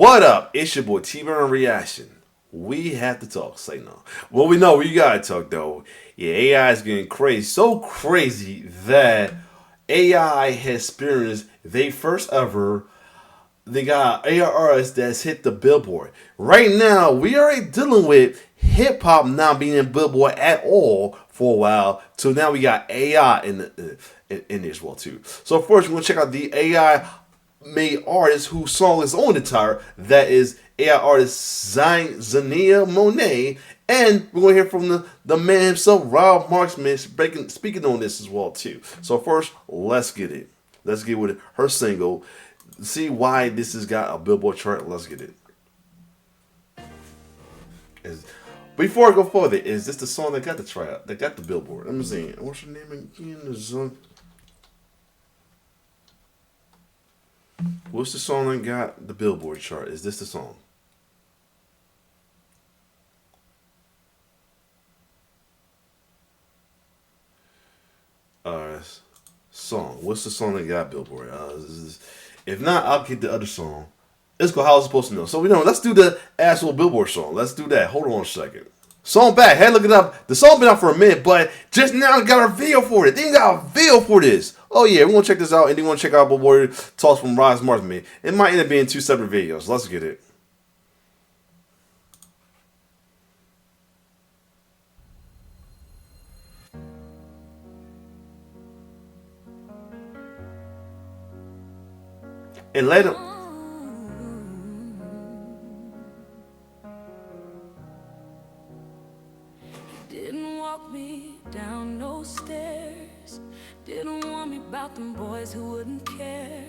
What up? It's your boy T-Burn Reaction. We have to talk. Say no. Well, we know we gotta talk though. Yeah, AI is getting crazy. So crazy that AI has experienced they first ever. They got ARRs that's hit the Billboard. Right now, we are dealing with hip hop not being in Billboard at all for a while. So now we got AI in this well too. So first, we're gonna check out the AI made artist whose song is on the tire. That is AI artist Xania Monet. And we're going to hear from the man himself, Rob Marksman, speaking on this as well too. So first, let's get it. Let's get with it. Her single. See why this has got a Billboard chart. Let's get it. Before I go further, is this the song that got the tryout? That got the Billboard? Let me see. What's her name again? What's the song that got the Billboard chart? Is this the song? Song. What's the song that got Billboard? If not, I'll get the other song. Let's go. How I was supposed to know. So we know. Let's do the actual Billboard song. Let's do that. Hold on a second. Song back. Hey, look it up. The song been out for a minute, but just now got a video for it. They ain't got a video for this. Oh yeah, we're gonna check this out, and then we're gonna check out Billboard talks from Rob Marksman. It might end up being two separate videos. Let's get it. And let him. Didn't walk me down no stairs. Didn't warn me about them boys who wouldn't care.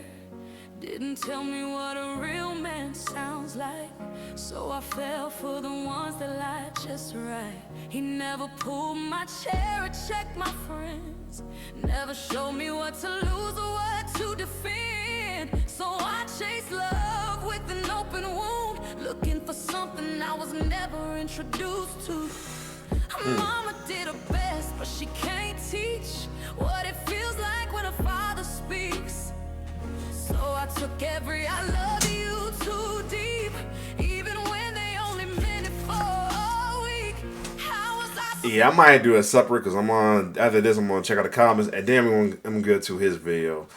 Didn't tell me what a real man sounds like. So I fell for the ones that lied just right. He never pulled my chair or checked my friends. Never showed me what to lose or what to defend. So I chased love with an open wound, looking for something I was never introduced to. Mama did her best, but she can't teach what it feels like when a father speaks. So I took every I love you too deep, even when they only meant it for a week. How was I? Yeah, I might do a separate because I'm on. After this, I'm gonna check out the comments, and then I'm gonna go to his video.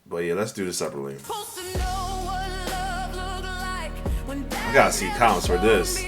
But yeah, let's do this separately. I gotta see comments for this.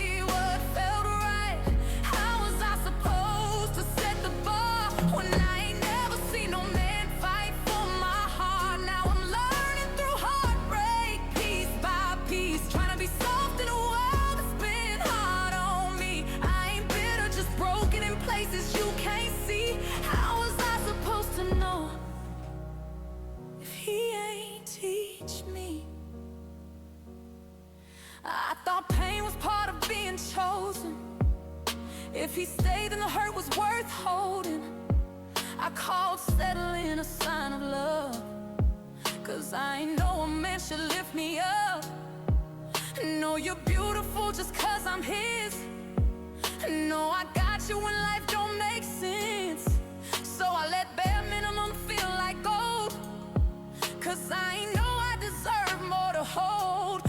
I thought pain was part of being chosen. If he stayed, then the hurt was worth holding. I called settling a sign of love, cause I know a man should lift me up. Know you're beautiful just cause I'm his. Know I got you when life don't make sense. So I let bare minimum feel like gold, cause I know I deserve more to hold.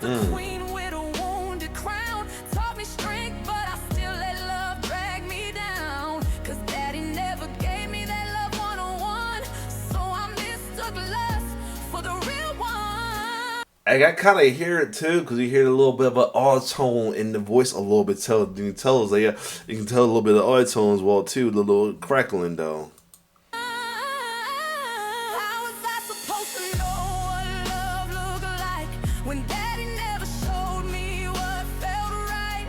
The queen with a wounded crown taught me strength, but I still let love drag me down. Cause daddy never gave me that love one-on-one. So I mistook lust for the real one. I kind of hear it too, because you hear a little bit of an auto tone in the voice a little bit. You can tell a little bit of auto tone as well too, the little crackling though. How was I supposed to know what love looked like when daddy never showed me what felt right?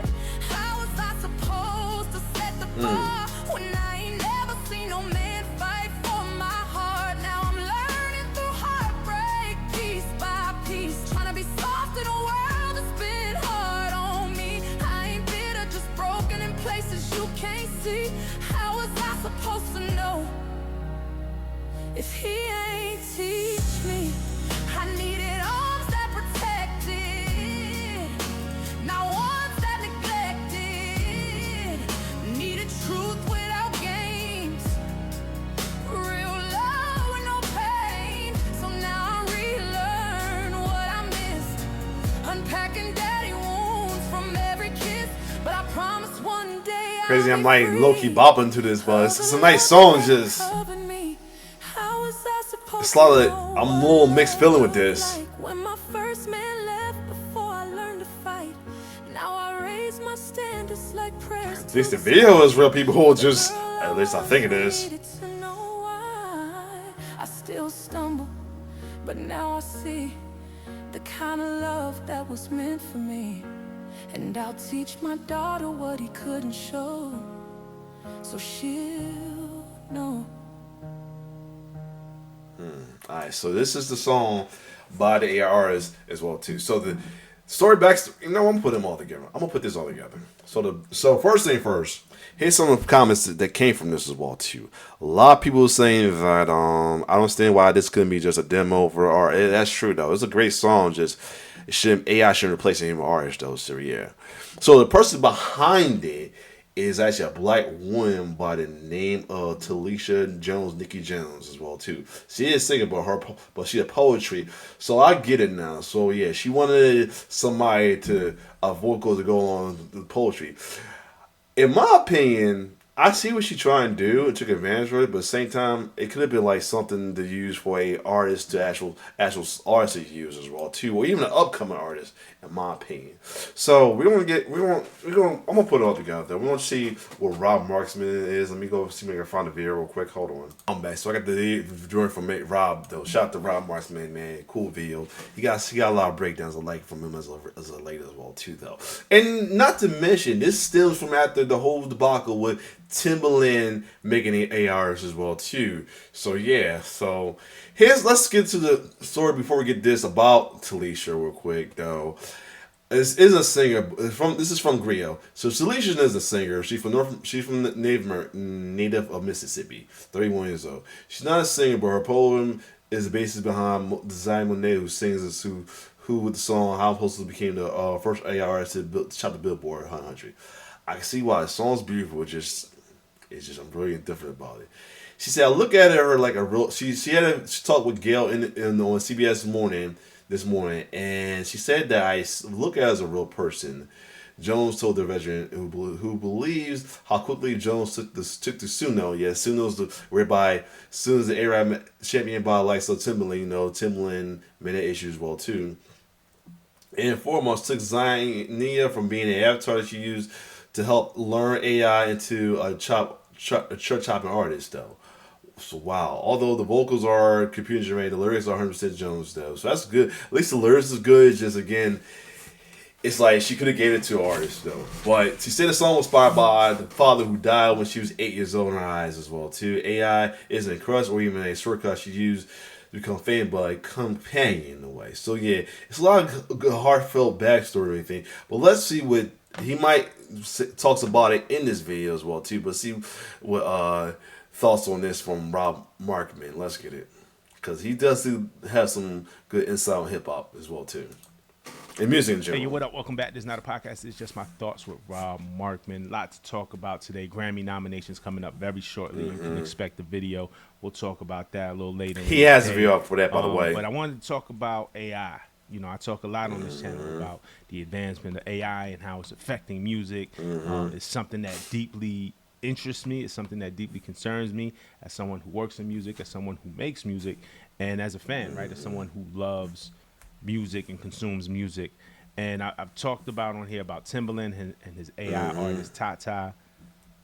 How was I supposed to set the bar when I ain't never seen no man fight for my heart? Now I'm learning through heartbreak, piece by piece, trying to be soft in a world that's been hard on me. I ain't bitter, just broken in places you can't see. How was I supposed to know if he ain't teach me? I needed arms that protected Crazy, I'm like low-key bopping to this, but it's a nice song. Just it's a lot of I'm a little mixed feeling with this. When my first man left before I learned to fight. Now I raise my standards like prayers. At least the video is real people who just, at least I think it is. I still stumble, but now I see the kind of love that was meant for me. And I'll teach my daughter what he couldn't show, so she'll know. Alright, so this is the song by the AI artist as well too. So the story back, I'm gonna put them all together. I'm gonna put this all together. So first thing first, here's some of the comments that came from this as well too. A lot of people saying that I don't understand why this couldn't be just a demo for art. That's true though. It's a great song. Just AI shouldn't replace any artist though. So yeah. So the person behind it is actually a black woman by the name of Talisha Jones, Nikki Jones as well too. She is singing, but she a poetry, so I get it now. So yeah, she wanted somebody to a vocal to go on the poetry. In my opinion, I see what she trying to do and took advantage of it, but at the same time, it could have been like something to use for a artist to actual artist to use as well too, or even an upcoming artist, in my opinion. So I'm gonna put it all together. We're gonna see what Rob Marksman is. Let me go see if I can find the video real quick. Hold on. I'm back. So I got the drawing from Rob though. Shout out to Rob Marksman, man. Cool video. He got a lot of breakdowns I like from him as a late as well too though. And not to mention, this stems from after the whole debacle with Timbaland making the ARs as well too. So yeah, so let's get to the story before we get this about Talisha real quick though. This is a singer this is from Griot. So Talisha is a singer. She's from the native of Mississippi, 31 years old. She's not a singer, but her poem is the basis behind Xania Monet, who sings this who with the song How I'm Supposed to became the first AR to top the Billboard 100. I can see why the song's beautiful. I'm really indifferent about it. She said, I look at her like a real. She talked with Gail on CBS this morning, and she said that I look at her as a real person. Jones told the veteran who believes how quickly Jones took the Suno. Yeah, Suno's whereby soon as the Arab champion by likes of Timbaland, Timbaland made that issue as well too. And foremost took Xania from being an avatar that she used to help learn AI into a chart chopping artist though. So wow, although the vocals are computer generated, the lyrics are 100% Jones though. So that's good. At least the lyrics is good. It's just again, it's like she could have gave it to an artist though. But she said the song was inspired by the father who died when she was 8 years old in her eyes as well too. AI isn't a crutch or even a shortcut she used to become famous, but a companion in a way. So yeah, it's a lot of good heartfelt backstory or anything. But let's see what he might talks about it in this video as well too. But see what thoughts on this from Rob Markman. Let's get it, because he does have some good insight on hip hop as well too, and music in general. Hey, what up? Welcome back. This is not a podcast. It's just my thoughts with Rob Markman. A lot to talk about today. Grammy nominations coming up very shortly. You can expect the video. We'll talk about that a little later. He has a video up for that, by the way. But I wanted to talk about AI. I talk a lot on this channel about the advancement of AI and how it's affecting music. It's something that deeply interests me. It's something that deeply concerns me as someone who works in music, as someone who makes music, and as a fan, right? As someone who loves music and consumes music. And I've talked about on here about Timbaland and his AI artist, Tata.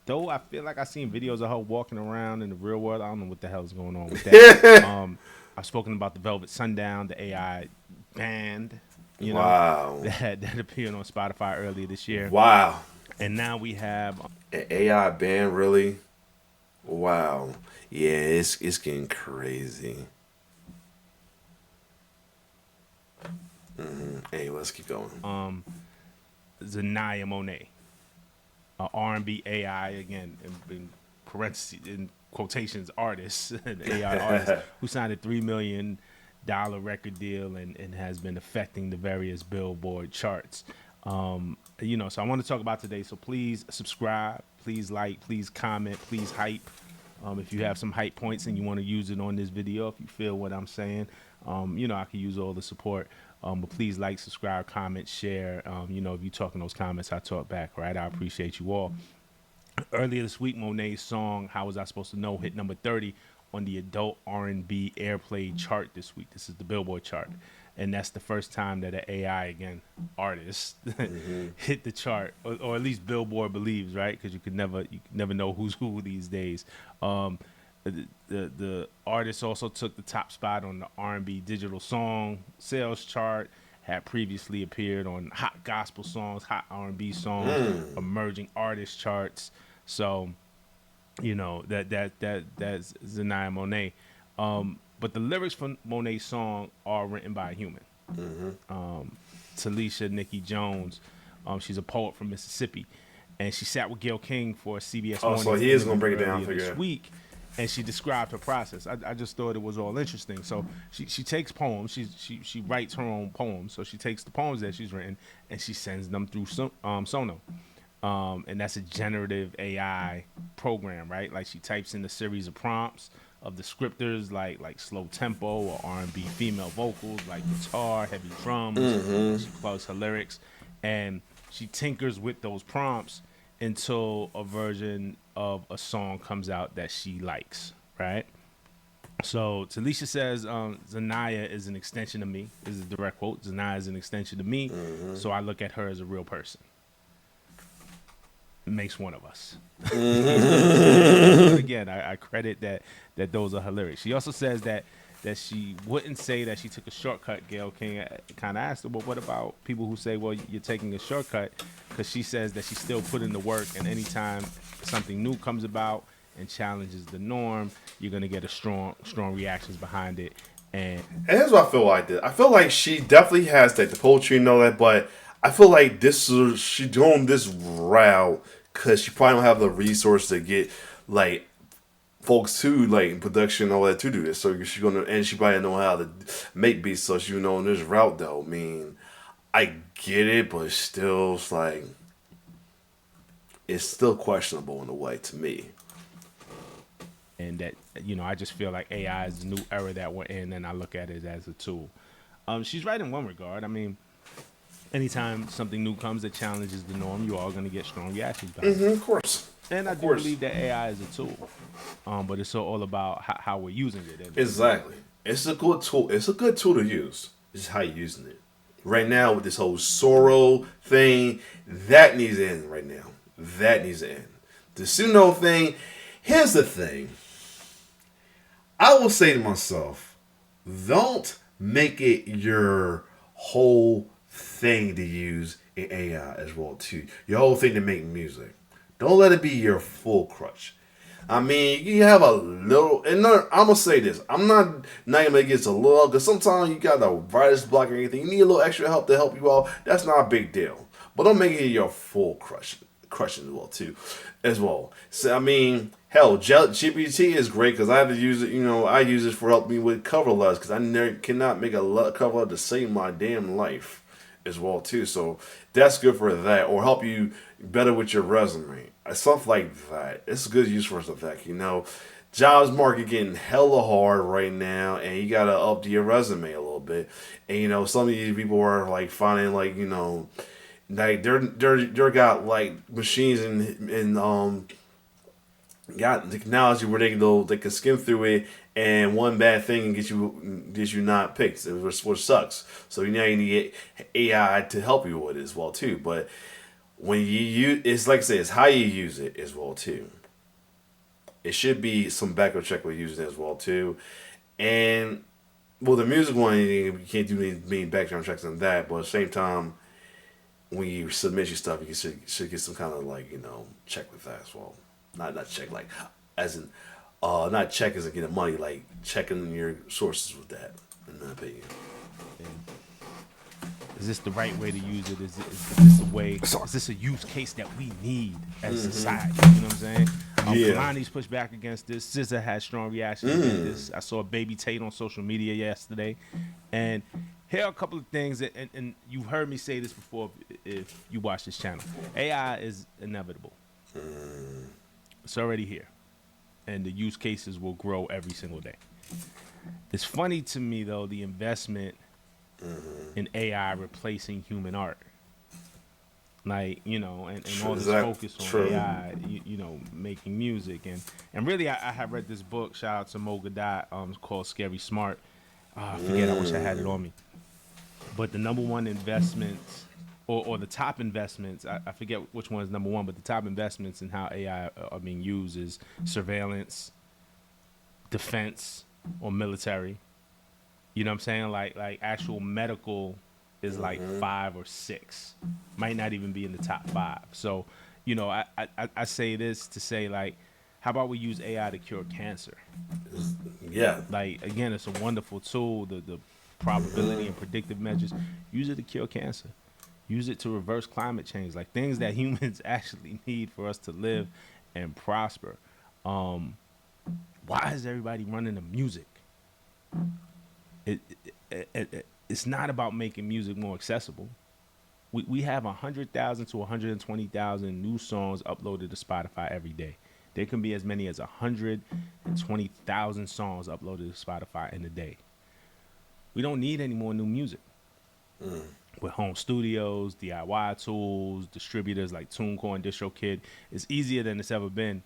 Though I feel like I've seen videos of her walking around in the real world. I don't know what the hell is going on with that. I've spoken about the Velvet Sundown, the AI band, wow, that appeared on Spotify earlier this year. Wow. And now we have an AI band, really? Wow. Yeah, it's getting crazy. Hey, let's keep going. Xania Monet, R&B AI again in parentheses, in quotations, artist, an AI artist who signed a $3 million record deal and has been affecting the various Billboard charts. So I want to talk about today. So please subscribe, please like, please comment, please hype. If you have some hype points and you want to use it on this video, if you feel what I'm saying, I can use all the support. But please like, subscribe, comment, share. If you talk in those comments, I talk back, right? I appreciate you all. Earlier this week, Monet's song "How Was I Supposed to Know" hit number 30 on the adult R&B airplay chart this week. This is the Billboard chart, and that's the first time that an AI again artist hit the chart, or at least Billboard believes, right? Because you could never know who's who these days. The artist also took the top spot on the R&B digital song sales chart. Had previously appeared on hot gospel songs, hot R&B songs, emerging artist charts. So, that's Xania Monet. But the lyrics from Monet's song are written by a human. Talisha Nikki Jones. She's a poet from Mississippi, and she sat with Gayle King for a CBS Oh, Morning so he is gonna interview break it down earlier for this you. week, and she described her process. I just thought it was all interesting. So she takes poems. She writes her own poems. So she takes the poems that she's written and she sends them through Sono. And that's a generative AI program, right? Like she types in a series of prompts of descriptors like slow tempo or R&B female vocals, like guitar, heavy drums. And she plugs her lyrics, and she tinkers with those prompts until a version of a song comes out that she likes, right? So Talisha says, Xania is an extension of me. This is a direct quote. Xania is an extension of me, so I look at her as a real person. It makes one of us. But again, I credit that those are her lyrics. She also says that she wouldn't say that she took a shortcut. Gayle King kind of asked her, well, what about people who say, well, you're taking a shortcut? Because she says that she's still putting the work, and anytime something new comes about and challenges the norm, you're going to get a strong reactions behind it. And here's what I feel like this. I feel like she definitely has the poetry and all that, but I feel like she doing this route because she probably don't have the resource to get like folks to like production and all that to do this. So she probably know how to make beats. So she on this route though. I mean, I get it, but still, it's still questionable in a way to me. And that, I just feel like AI is the new era that we're in, and I look at it as a tool. She's right in one regard. I mean, anytime something new comes that challenges the norm, you are going to get strong reactions behind it. Of course. And I do believe that AI is a tool, but it's all about how we're using it. Exactly. It's a good tool. It's a good tool to use. It's just how you're using it. Right now with this whole Soro thing, that needs to end right now. That needs to end. The Suno thing, here's the thing. I will say to myself, don't make it your whole thing to use in AI as well too. Your whole thing to make music. Don't let it be your full crutch. I mean, you have a little, and no, I'm gonna say this. I'm not gonna make it a little, because sometimes you got the writer's block or anything. You need a little extra help to help you out. That's not a big deal. But don't make it your full crutch as well too, as well. So I mean, hell, GPT is great because I have to use it. I use it for help me with cover letters because cannot make a cover letter to save my damn life as well too. So that's good for that, or help you better with your resume, stuff like that. It's a good use for stuff like jobs market getting hella hard right now, and you gotta up your resume a little bit. And some of these people are like finding like like they're got like machines and got technology where they can skim through it, and one bad thing can get you not picked, which sucks. So you need AI to help you with it as well too. But when you use, it's like I say, it's how you use it as well too. It should be some background check with using it as well too, and well, the music one you can't do any background checks on that, but at the same time, when you submit your stuff, you should get some kind of check with that as well. Not check like as in not check as in getting money, like checking your sources with that, in my opinion. Is this the right way to use it? Is this a way? Is this a use case that we need as a society? You know what I'm saying? Yeah. Kalani's pushed back against this. SZA had strong reactions to this. I saw Baby Tate on social media yesterday, and here are a couple of things, and you've heard me say this before if you watch this channel. AI is inevitable. It's already here, and the use cases will grow every single day. It's funny to me, though, the investment in AI replacing human art. Like, and all this Exactly. focus on True. AI, making music, and really, I have read this book. Shout out to Mo Gadat, called Scary Smart. I forget. I wish I had it on me. But the number one investments, or the top investments, I forget which one is number one, but the top investments in how AI are being used is surveillance, defense, or military. You know what I'm saying? Like actual medical is like 5 or 6, might not even be in the top 5. So, I say this to say, like, how about we use AI to cure cancer? Yeah. Like, again, it's a wonderful tool. The probability and predictive measures, use it to cure cancer. Use it to reverse climate change, like things that humans actually need for us to live and prosper. Um, why is everybody running to music? It's not about making music more accessible. We have 100,000 to 120,000 new songs uploaded to Spotify every day. There can be as many as 120,000 songs uploaded to Spotify in a day. We don't need any more new music. With home studios, DIY tools, distributors like TuneCore and DistroKid, it's easier than it's ever been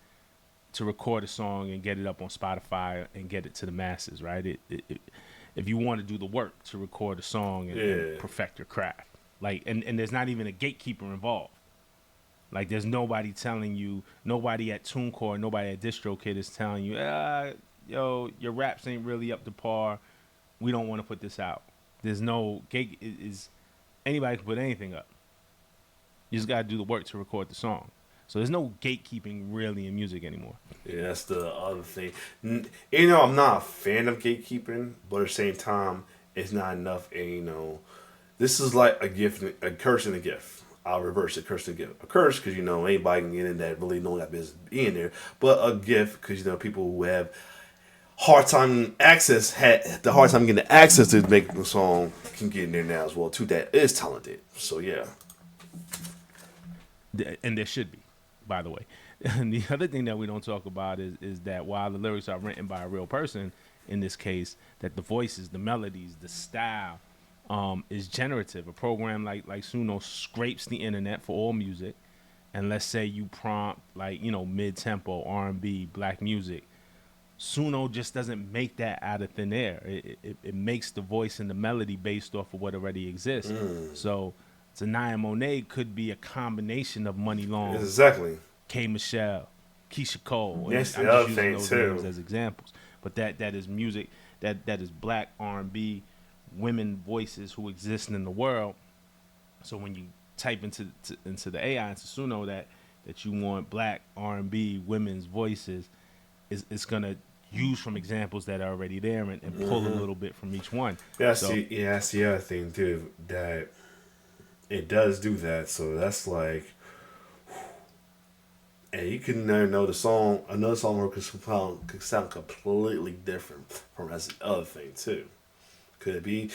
to record a song and get it up on Spotify and get it to the masses, right? If you want to do the work to record a song and perfect your craft, like, and there's not even a gatekeeper involved. Like, there's nobody telling you, nobody at TuneCore, nobody at DistroKid is telling you, yo, your raps ain't really up to par. We don't want to put this out. There's no gate. Anybody can put anything up. You just gotta do the work to record the song. So there's no gatekeeping really in music anymore. Yeah, that's the other thing. I'm not a fan of gatekeeping, but at the same time, it's not enough. And this is like a gift, a curse and a gift. I'll reverse it, curse and gift. A curse because anybody can get in that really know that business being there, but a gift because people who have had the hard time getting access to make the song can get in there now as well too. That is talented. So yeah. And there should be, by the way. And the other thing that we don't talk about is that while the lyrics are written by a real person, in this case, that the voices, the melodies, the style is generative. A program like Suno scrapes the internet for all music, and let's say you prompt like mid-tempo R&B, black music. Suno just doesn't make that out of thin air. It makes the voice and the melody based off of what already exists. So Xania Monet could be a combination of Money Long, Exactly. K. Michelle, Keisha Cole. That's I'm the other just thing using those names too. as examples. But that is music that is black R&B women voices who exist in the world. So when you type into the AI, into Suno, that you want black R&B women's voices, it's gonna use from examples that are already there and pull a little bit from each one. That's the other thing too, that it does do that. So that's like, and you can never know another song could sound completely different from that's the other thing too. Could you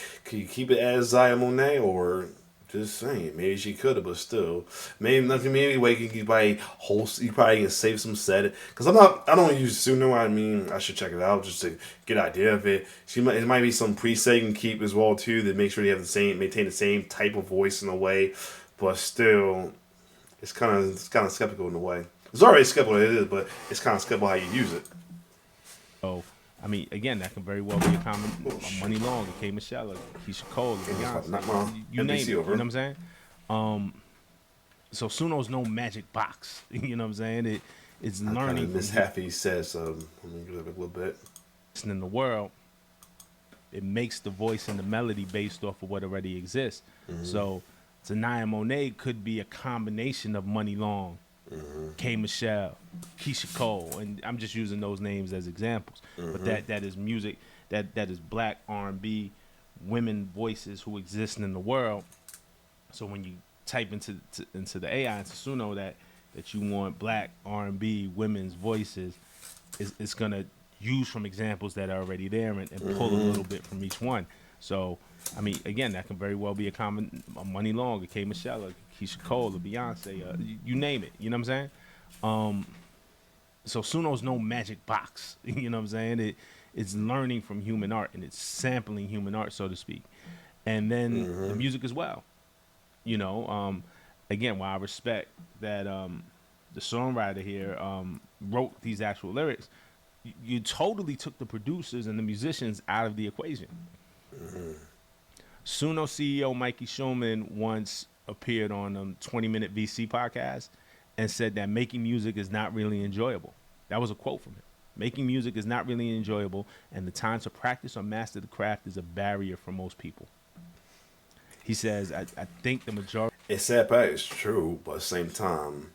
keep it as Zaya Monet, or just saying, maybe she could have, but still, maybe way you probably can save some set. Because I don't use Suno. I mean, I should check it out just to get an idea of it. It might be some preset you can keep as well too that make sure you have maintain the same type of voice in a way, but still, it's kind of skeptical in a way. It's already skeptical it is, but it's kind of skeptical how you use it. So, I mean, again, that can very well be a Money Long, a K. Michelle, a Keisha Cole, a Beyonce, you name it. You know what I'm saying? So Suno's no magic box. You know what I'm saying? It's learning. Miss Happy says, let me give it a little bit. In the world, it makes the voice and the melody based off of what already exists. So Xania Monet could be a combination of Money Long, K. Michelle, Keisha Cole, and I'm just using those names as examples. But that is music that is black R&B women voices who exist in the world. So when you type into the AI, into Suno, that you want black R&B women's voices, it's gonna use from examples that are already there and pull a little bit from each one. So I mean, again, that can very well be a Money Long, a K. Michelle, a Keisha Cole, a Beyonce, you name it. You know what I'm saying? So Suno's no magic box. You know what I'm saying? It's learning from human art, and it's sampling human art, so to speak. And then the music as well. again, while I respect that the songwriter here wrote these actual lyrics, you totally took the producers and the musicians out of the equation. Suno CEO Mikey Schulman once appeared on 20-minute VC podcast and said that making music is not really enjoyable. That was a quote from him. Making music is not really enjoyable, and the time to practice or master the craft is a barrier for most people. He says, I think the It's sad, but it's true. But at the same time,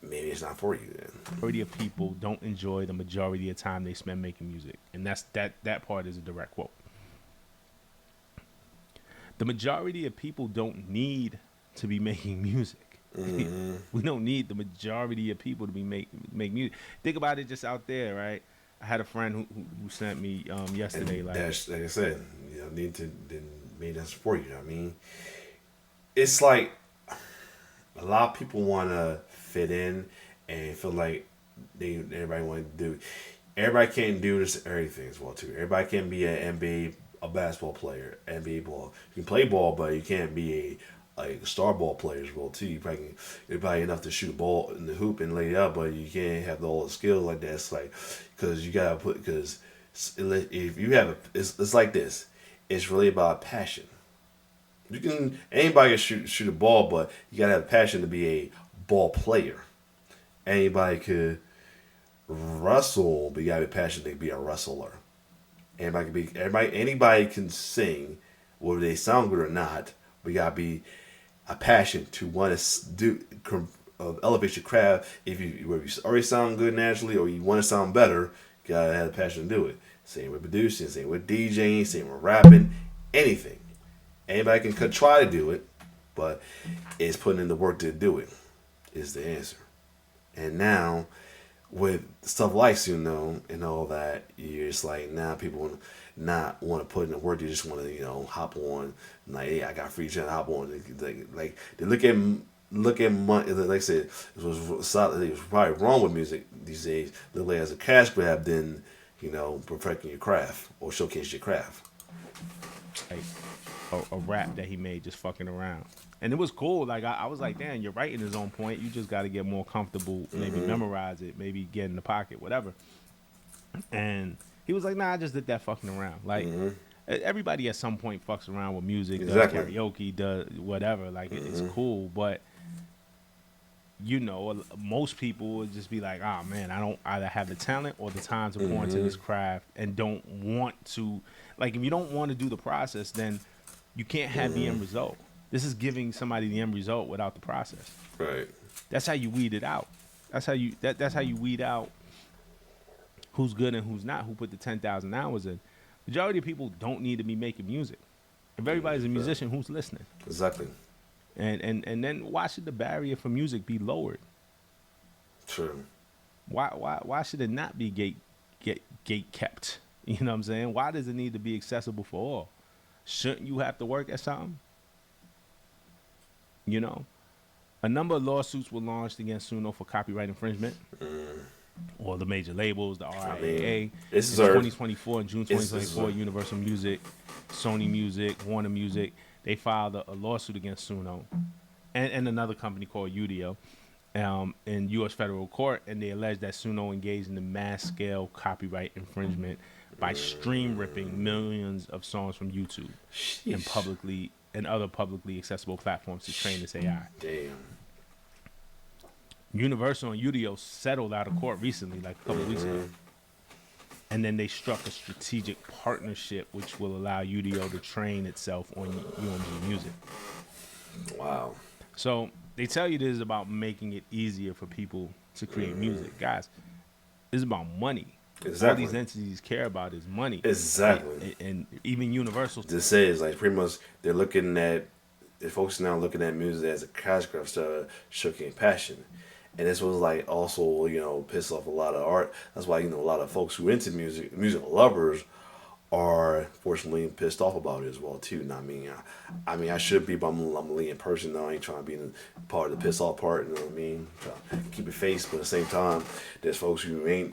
maybe it's not for you then. majority of people don't enjoy the majority of time they spend making music. And that part is a direct quote. The majority of people don't need to be making music. We don't need the majority of people to be make music. Think about it just out there, right? I had a friend who sent me yesterday, And like, that's like I said, need to then maybe that's for you. I mean, it's like a lot of people want to fit in and feel like everybody want to do. Everybody can't do this everything as well too. Everybody can be an NBA a basketball player, NBA ball. You can play ball, but you can't be a star ball player as well too. You're probably enough to shoot a ball in the hoop and lay it up, but you can't have all the skills like that. It's like because you gotta because if you have it's like this. It's really about passion. You can anybody can shoot a ball, but you gotta have passion to be a ball player. Anybody could wrestle, but you gotta be passionate to be a wrestler. Anybody can sing, whether they sound good or not. But you gotta be a passion to want to elevate your craft. Whether you already sound good naturally or you want to sound better, you gotta have the passion to do it. Same with producing, same with DJing, same with rapping, anything. Anybody can try to do it, but it's putting in the work to do it is the answer. And now, with stuff like Suno and all that, you're just like now people not want to put in the work. They just want to hop on like, hey, I got free channel, hop on. Like they look at money. Like I said, it was probably wrong with music these days. Look like as a cash grab than perfecting your craft or showcase your craft. like a rap that he made just fucking around. And it was cool. Like I was like, damn, your writing is on point. You just got to get more comfortable. Maybe memorize it. Maybe get in the pocket, whatever. And he was like, nah, I just did that fucking around. Like everybody at some point fucks around with music, Exactly. does karaoke, does whatever. Like it's cool, but most people would just be like, oh man, I don't either have the talent or the time to pour into this craft and don't want to. Like if you don't want to do the process, then you can't have the end result. This is giving somebody the end result without the process. Right. That's how you weed it out. That's how you weed out who's good and who's not, who put the 10,000 hours in. Majority of people don't need to be making music. If everybody's a musician, who's listening? Exactly. And then why should the barrier for music be lowered? True. Why should it not be gate kept? You know what I'm saying? Why does it need to be accessible for all? Shouldn't you have to work at something? A number of lawsuits were launched against Suno for copyright infringement. Or the major labels, the RIAA. This is in our 2024, in June 2024, Universal Music, Sony Music, Warner Music, they filed a lawsuit against Suno and another company called Udio in U.S. federal court, and they alleged that Suno engaged in the mass-scale copyright infringement by stream ripping millions of songs from YouTube and other publicly accessible platforms to train this AI. Damn. Universal and Udio settled out of court recently, like a couple of weeks ago. And then they struck a strategic partnership which will allow Udio to train itself on UMG music. Wow. So they tell you this is about making it easier for people to create music. Guys, this is about money. Exactly. All these entities care about is money. Exactly. And even Universal. This is like pretty much they're folks now looking at music as a cash grab instead of showcasing passion. And this was like also, piss off a lot of art. That's why, a lot of folks who into music lovers are fortunately pissed off about it as well too. And I should be, but I'm a lenient person though. I ain't trying to be part of the piss off part, you know what I mean? Try to keep it face, but at the same time, there's folks who don't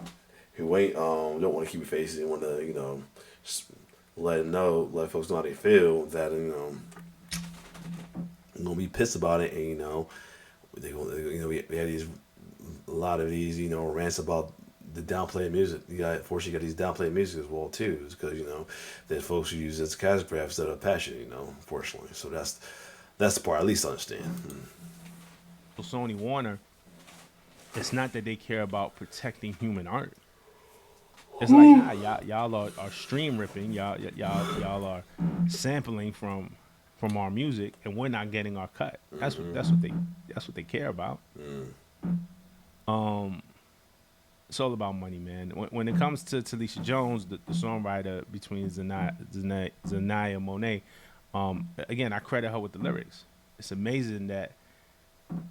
want to keep it face and want to, let folks know how they feel that, gonna be pissed about it, and they gonna, we have these a lot of these rants about the downplayed music. Fortunately, you got these downplayed music as well too, because that folks who use it as a cash grab instead of passion. Unfortunately, so that's the part I at least understand. Sony Warner, it's not that they care about protecting human art. It's like, nah, y'all are stream ripping, y'all are sampling from our music, and we're not getting our cut. That's what they care about. It's all about money, man. When it comes to Talisha Jones, the songwriter between Xania Monet, again, I credit her with the lyrics. It's amazing that,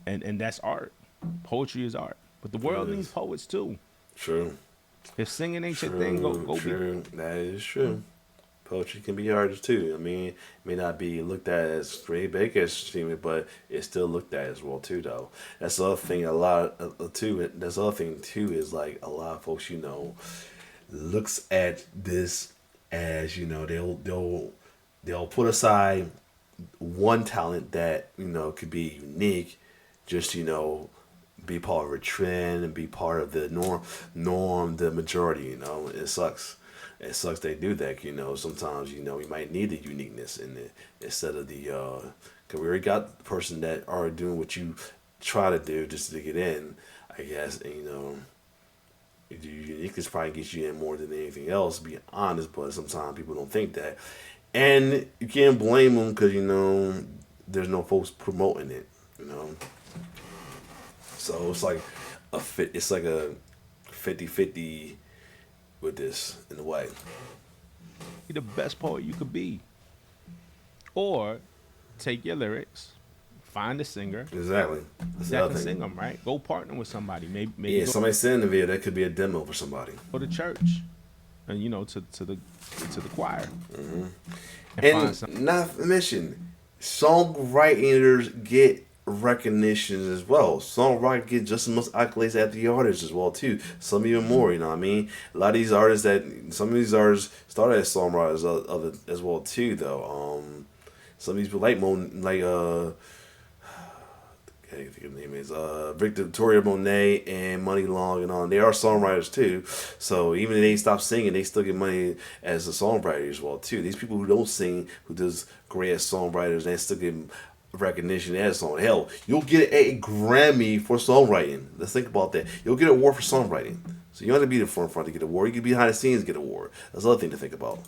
and that's art. Poetry is art, but the world needs poets too. True. If singing ain't your thing, go true. That is true. Poetry can be artists too. I mean, it may not be looked at as great big as streaming, but it's still looked at as well too. Though that's the other thing. A lot too. That's the other thing too is like a lot of folks looks at this as they'll put aside one talent that could be unique, just be part of a trend and be part of the norm, the majority. It sucks. It sucks they do that. Sometimes we might need the uniqueness in it instead of the because we already got the person that are doing what you try to do just to get in, I guess. And the uniqueness probably gets you in more than anything else, to be honest. But sometimes people don't think that, and you can't blame them because there's no folks promoting it. So it's like it's like a 50-50 with this in a way. Be the best poet you could be, or take your lyrics, find a singer Exactly. that can sing them. Right, go partner with somebody. Maybe somebody sending the video. That could be a demo for somebody. Go to church, and to the choir. Mm-hmm. And not to mention, songwriters get recognition as well. Songwriters get just as much accolades as the artists as well too. Some even more. You know what I mean? A lot of these artists some of these artists started as songwriters of it as well too. Though some of these people I can't think of the name is Victoria Monet and Money Long and all. They are songwriters too. So even if they stop singing, they still get money as a songwriter as well too. These people who don't sing, who does great as songwriters, they still get recognition as song. Hell, you'll get a Grammy for songwriting. Let's think about that. You'll get an award for songwriting. So you don't have to be the front to get an award. You can be behind the scenes to get an award. That's another thing to think about.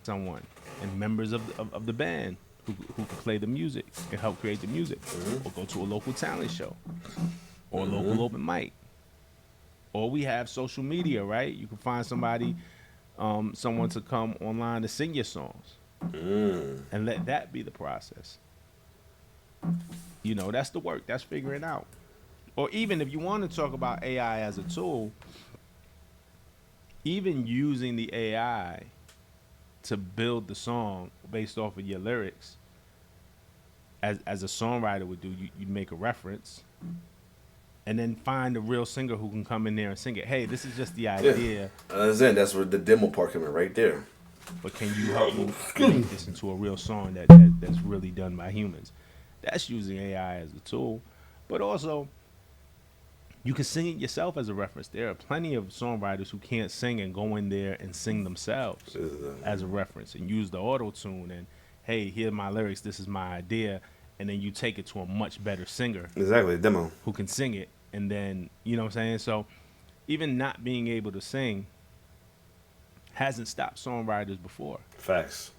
Someone and members of the band who can play the music and help create the music, or go to a local talent show, or a local open mic. Or we have social media, right? You can find somebody, someone to come online to sing your songs, and let that be the process. That's the work. That's figuring out. Or even if you want to talk about AI as a tool, even using the AI to build the song based off of your lyrics, as a songwriter would do, you'd make a reference and then find a real singer who can come in there and sing it. Hey, this is just the idea. Yeah. That's where the demo part coming right there. But can you help me make this into a real song that's really done by humans? That's using AI as a tool. But also, you can sing it yourself as a reference. There are plenty of songwriters who can't sing and go in there and sing themselves as a reference and use the auto-tune and, hey, here are my lyrics, this is my idea, and then you take it to a much better singer. Exactly, demo. Who can sing it, and then, you know what I'm saying? So even not being able to sing hasn't stopped songwriters before. Facts.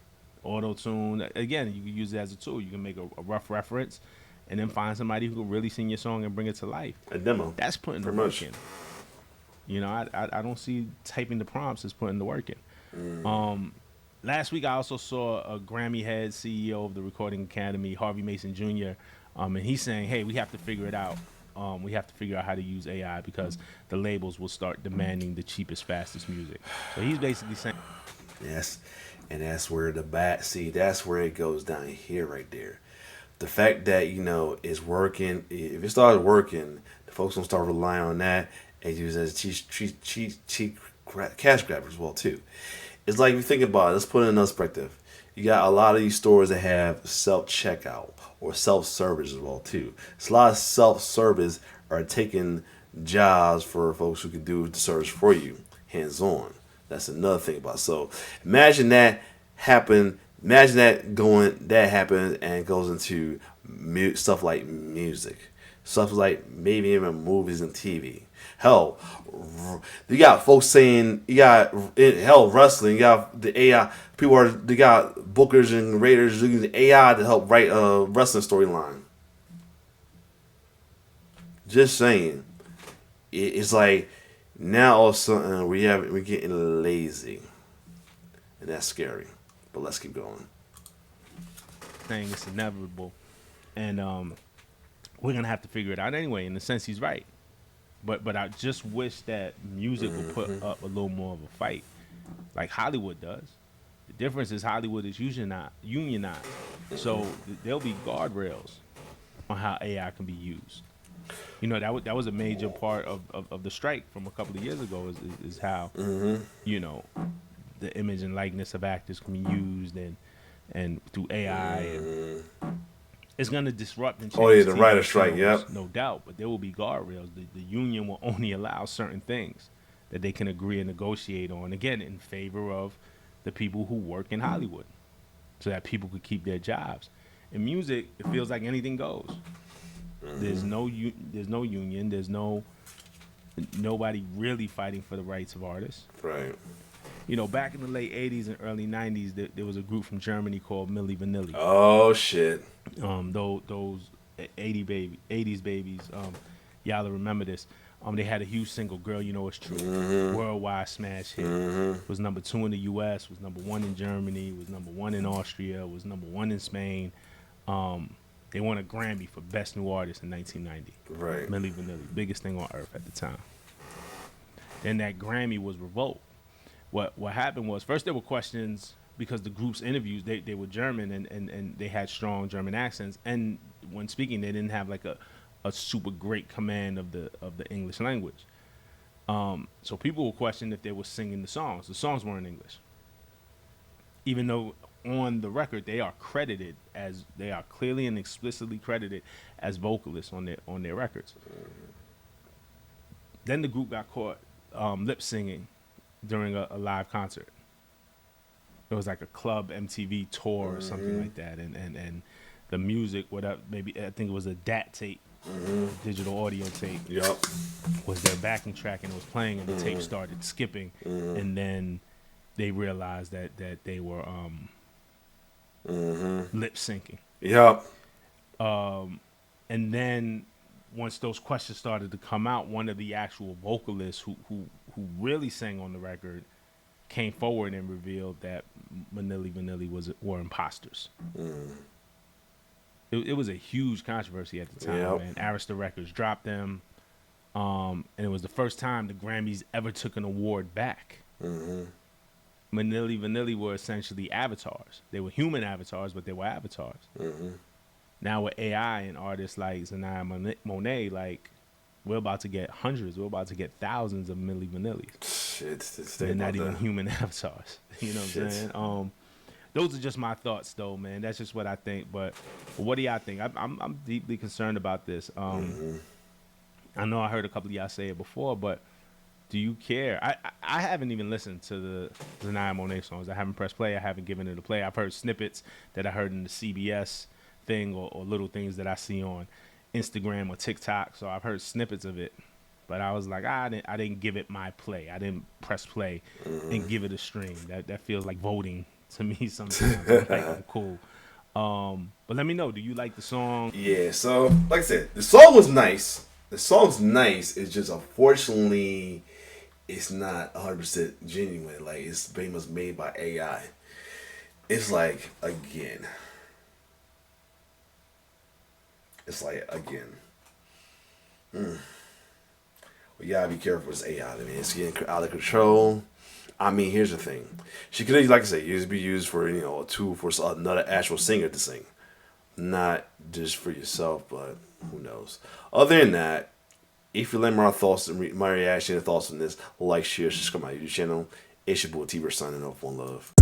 Auto-tune, again, you can use it as a tool. You can make a rough reference and then find somebody who can really sing your song and bring it to life. A demo. That's putting the work in. I don't see typing the prompts as putting the work in. Last week, I also saw a Grammy head CEO of the Recording Academy, Harvey Mason Jr., and he's saying, hey, we have to figure it out. We have to figure out how to use AI because the labels will start demanding the cheapest, fastest music. So he's basically saying... Yes, and that's where that's where it goes down here right there. The fact that, it's working, if it started working, the folks don't start relying on that and use it as cheap cash grabbers as well, too. It's like, if you think about it, let's put it in perspective. You got a lot of these stores that have self-checkout, or self-service as well too. It's a lot of self-service are taking jobs for folks who can do the service for you, hands-on. That's another thing about it. So imagine that happen. Imagine that happens and goes into stuff like music, stuff like maybe even movies and TV. Hell, you got folks saying wrestling. You got the AI people they got bookers and raiders using the AI to help write a wrestling storyline. Just saying, it's like now all of a sudden we're getting lazy, and that's scary. But let's keep going. Saying it's inevitable, and we're gonna have to figure it out anyway. In the sense, he's right. But I just wish that music would put up a little more of a fight, like Hollywood does. The difference is Hollywood is unionized, so there'll be guardrails on how AI can be used. You know, that was a major part of the strike from a couple of years ago is how you know, the image and likeness of actors can be used and through AI and it's going to disrupt and change. Oh yeah, the writer strike, yep. No doubt, but there will be guardrails. The union will only allow certain things that they can agree and negotiate on, again, in favor of the people who work in Hollywood, so that people could keep their jobs. In music, it feels like anything goes. There's no union. There's nobody really fighting for the rights of artists. Right. You know, back in the late 80s and early 90s, there was a group from Germany called Milli Vanilli. Oh, shit. Those 80s babies, y'all remember this. They had a huge single, Girl, You Know It's True. Worldwide smash hit. Was number 2 in the U.S., was number 1 in Germany, was number 1 in Austria, was number 1 in Spain. They won a Grammy for Best New Artist in 1990. Right. Milli Vanilli, biggest thing on earth at the time. Then that Grammy was revoked. What happened was, first there were questions because the group's interviews, they were German and they had strong German accents, and when speaking they didn't have like a super great command of the English language. So people were questioning if they were singing the songs. The songs weren't English. Even though on the record they are clearly and explicitly credited as vocalists on their records. Then the group got caught lip singing during a live concert. It was like a club MTV tour or something like that, and the music, whatever, maybe I think it was a DAT tape, digital audio tape. Yep. Was their backing track, and it was playing, and the tape started skipping, and then they realized that they were lip syncing. Yep. And then once those questions started to come out, one of the actual vocalists who really sang on the record came forward and revealed that Milli Vanilli were imposters. It was a huge controversy at the time, man. Arista Records dropped them, and it was the first time the Grammys ever took an award back. Milli Vanilli were essentially avatars. They were human avatars, but they were avatars. Now with AI and artists like Xania, Monet, like, we're about to get hundreds, we're about to get thousands of Milli Vanillis. Shit, they're not even human avatars. You know what I'm saying? Those are just my thoughts, though, man. That's just what I think. But what do y'all think? I'm deeply concerned about this. I know I heard a couple of y'all say it before, but do you care? I haven't even listened to the Xania Monet songs. I haven't pressed play. I haven't given it a play. I've heard snippets that I heard in the CBS thing or little things that I see on Instagram or TikTok. So I've heard snippets of it. But I was like, I didn't give it my play. I didn't press play and give it a stream. That feels like voting to me sometimes. Like, I'm cool. But let me know. Do you like the song? Yeah, so like I said, the song was nice. The song's nice. It's just unfortunately it's not 100% genuine. Like, it's pretty much made by AI. It's like, again. Well, you gotta be careful with AI. I mean, it's getting out of control. I mean, here's the thing. She could, like I said, be used for, a tool for another actual singer to sing. Not just for yourself, but who knows. Other than that, if you like my thoughts and my reaction and thoughts on this, like, share, subscribe to my YouTube channel. It's your boy T-Bird signing off. One love.